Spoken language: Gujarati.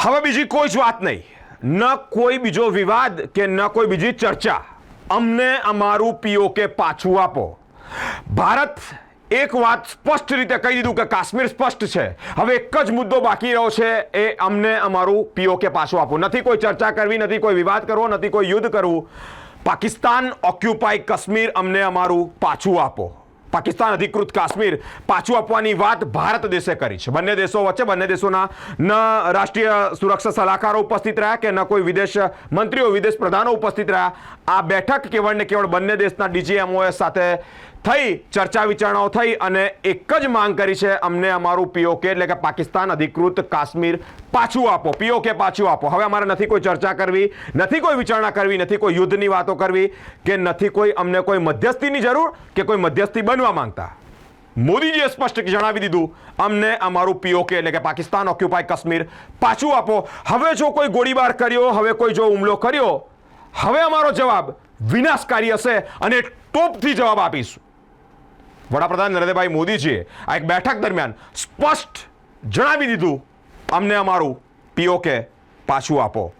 હવે બીજી કોઈ જ વાત નહીં, ન કોઈ બીજો વિવાદ કે ન કોઈ બીજી ચર્ચા. અમને અમારું પીઓકે પાછું આપો. ભારત એક વાત સ્પષ્ટ રીતે કહી દીધું કે કાશ્મીર સ્પષ્ટ છે. હવે એક જ મુદ્દો બાકી રહ્યો છે, એ અમને અમારું પીઓકે પાછું આપો. નથી કોઈ ચર્ચા કરવી, નથી કોઈ વિવાદ કરવો, નથી કોઈ યુદ્ધ કરવું. પાકિસ્તાન ઓક્યુપાય કાશ્મીર અમને અમારું પાછું આપો. પાકિસ્તાન અધિકૃત કાશ્મીર પાછું આપવાની વાત ભારત દેશે કરી છે. બંને દેશો વચ્ચે, બંને દેશોના ન રાષ્ટ્રીય સુરક્ષા સલાહકારો ઉપસ્થિત રહ્યા કે ન કોઈ વિદેશ મંત્રીઓ, વિદેશ પ્રધાનો ઉપસ્થિત રહ્યા. આ બેઠક કેવળ ને કેવળ બંને દેશના ડીજીએમઓએસ સાથે થઈ, ચર્ચા વિચારણાઓ થઈ અને એક જ માંગ કરી છે, અમને અમારું પીઓકે એટલે કે પાકિસ્તાન અધિકૃત કાશ્મીર પાછું આપો, પીઓકે પાછું આપો. હવે અમારે નથી કોઈ ચર્ચા કરવી, નથી કોઈ વિચારણા કરવી, નથી કોઈ યુદ્ધની વાતો કરવી કે નથી કોઈ અમને કોઈ મધ્યસ્થીની જરૂર કે કોઈ મધ્યસ્થી બનવા માંગતા. મોદીજીએ સ્પષ્ટ જણાવી દીધું, અમને અમારું પીઓકે એટલે કે પાકિસ્તાન ઓક્યુપાય કાશ્મીર પાછું આપો. હવે જો કોઈ ગોળીબાર કર્યો, હવે કોઈ જો હુમલો કર્યો, હવે અમારો જવાબ વિનાશકારી હશે અને ટોપથી જવાબ આપીશું. વડાપ્રધાન નરેન્દ્રભાઈ મોદીજીએ આ એક બેઠક દરમિયાન સ્પષ્ટ જણાવી દીધું, અમને અમારું પીઓકે પાછું આપો.